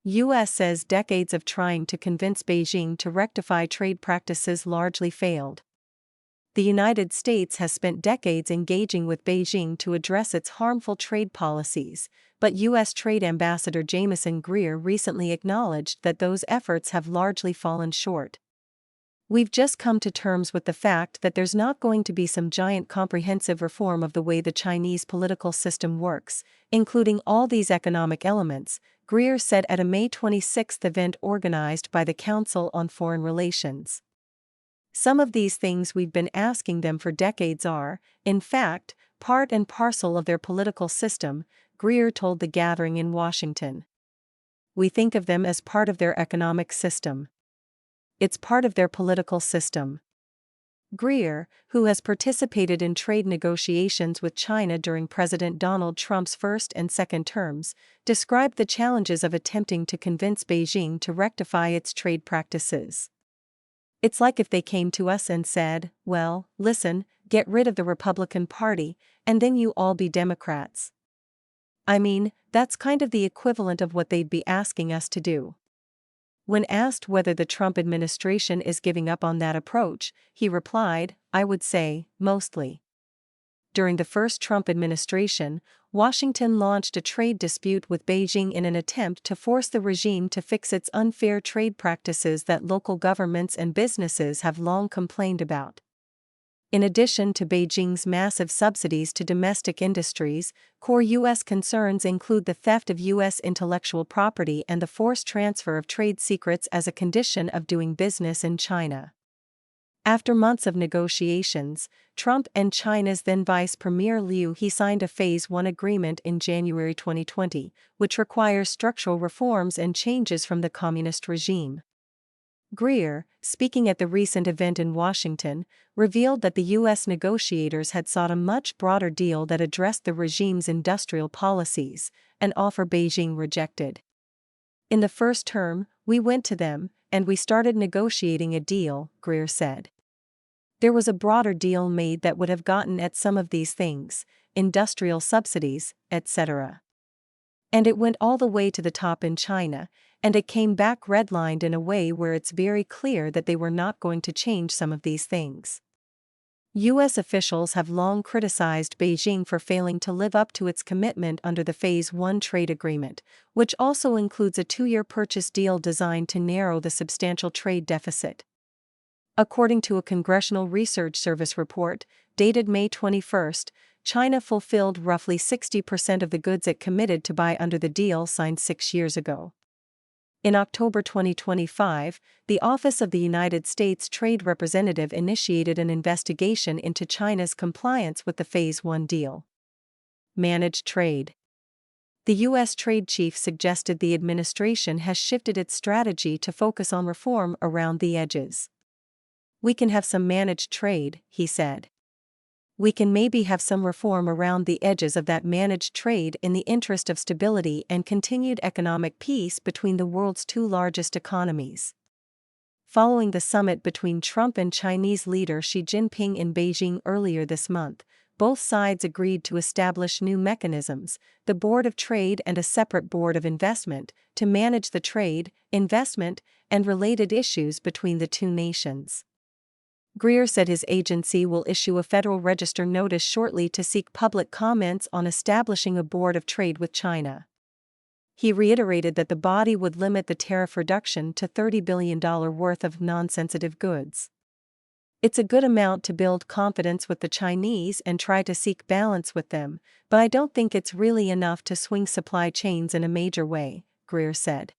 U.S. says decades of trying to convince Beijing to rectify trade practices largely failed. The United States has spent decades engaging with Beijing to address its harmful trade policies, but U.S. Trade Ambassador Jamieson Greer recently acknowledged that those efforts have largely fallen short. "We've just come to terms with the fact that there's not going to be some giant comprehensive reform of the way the Chinese political system works, including all these economic elements," Greer said at a May 26 event organized by the Council on Foreign Relations. "Some of these things we've been asking them for decades are, in fact, part and parcel of their political system," Greer told the gathering in Washington. "We think of them as part of their economic system. It's part of their political system." Greer, who has participated in trade negotiations with China during President Donald Trump's first and second terms, described the challenges of attempting to convince Beijing to rectify its trade practices. "It's like if they came to us and said, 'Well, listen, get rid of the Republican Party, and then you all be Democrats.' I mean, that's kind of the equivalent of what they'd be asking us to do." When asked whether the Trump administration is giving up on that approach, he replied, "I would say, mostly." During the first Trump administration, Washington launched a trade dispute with Beijing in an attempt to force the regime to fix its unfair trade practices that local governments and businesses have long complained about. In addition to Beijing's massive subsidies to domestic industries, core U.S. concerns include the theft of U.S. intellectual property and the forced transfer of trade secrets as a condition of doing business in China. After months of negotiations, Trump and China's then Vice Premier Liu He signed a Phase 1 agreement in January 2020, which requires structural reforms and changes from the communist regime. Greer, speaking at the recent event in Washington, revealed that the U.S. negotiators had sought a much broader deal that addressed the regime's industrial policies, an offer Beijing rejected. "In the first term, we went to them, and we started negotiating a deal," Greer said. "There was a broader deal made that would have gotten at some of these things, industrial subsidies, etc. And it went all the way to the top in China, and it came back redlined in a way where it's very clear that they were not going to change some of these things." U.S. officials have long criticized Beijing for failing to live up to its commitment under the Phase 1 trade agreement, which also includes a 2-year purchase deal designed to narrow the substantial trade deficit. According to a Congressional Research Service report, dated May 21, China fulfilled roughly 60% of the goods it committed to buy under the deal signed 6 years ago. In October 2025, the Office of the United States Trade Representative initiated an investigation into China's compliance with the Phase 1 deal. Managed trade. The U.S. trade chief suggested the administration has shifted its strategy to focus on reform around the edges. "We can have some managed trade," he said. "We can maybe have some reform around the edges of that managed trade in the interest of stability and continued economic peace between the world's 2 largest economies." Following the summit between Trump and Chinese leader Xi Jinping in Beijing earlier this month, both sides agreed to establish new mechanisms, the Board of Trade and a separate Board of Investment, to manage the trade, investment, and related issues between the two nations. Greer said his agency will issue a Federal Register notice shortly to seek public comments on establishing a Board of Trade with China. He reiterated that the body would limit the tariff reduction to $30 billion worth of non-sensitive goods. "It's a good amount to build confidence with the Chinese and try to seek balance with them, but I don't think it's really enough to swing supply chains in a major way," Greer said.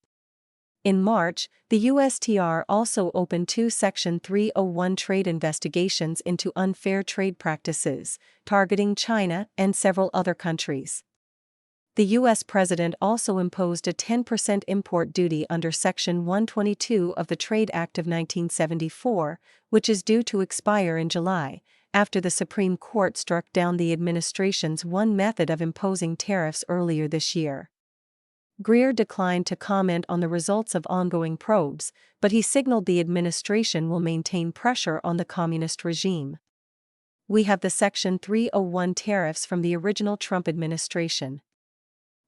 In March, the USTR also opened 2 Section 301 trade investigations into unfair trade practices, targeting China and several other countries. The U.S. President also imposed a 10% import duty under Section 122 of the Trade Act of 1974, which is due to expire in July, after the Supreme Court struck down the administration's one method of imposing tariffs earlier this year. Greer declined to comment on the results of ongoing probes, but he signaled the administration will maintain pressure on the communist regime. "We have the Section 301 tariffs from the original Trump administration.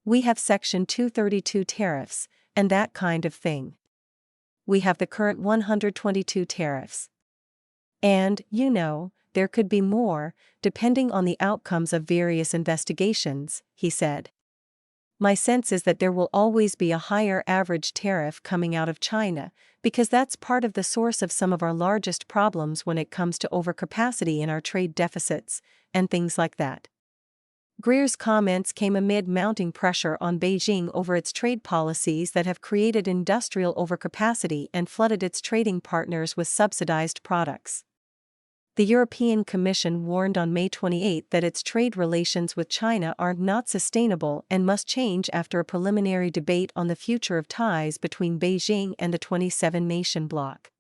We have Section 232 tariffs, and that kind of thing. We have the current 122 tariffs. And, there could be more, depending on the outcomes of various investigations, he said. My sense is that there will always be a higher average tariff coming out of China, because that's part of the source of some of our largest problems when it comes to overcapacity in our trade deficits, and things like that. Greer's comments came amid mounting pressure on Beijing over its trade policies that have created industrial overcapacity and flooded its trading partners with subsidized products. The European Commission warned on May 28 that its trade relations with China are not sustainable and must change after a preliminary debate on the future of ties between Beijing and the 27-nation bloc.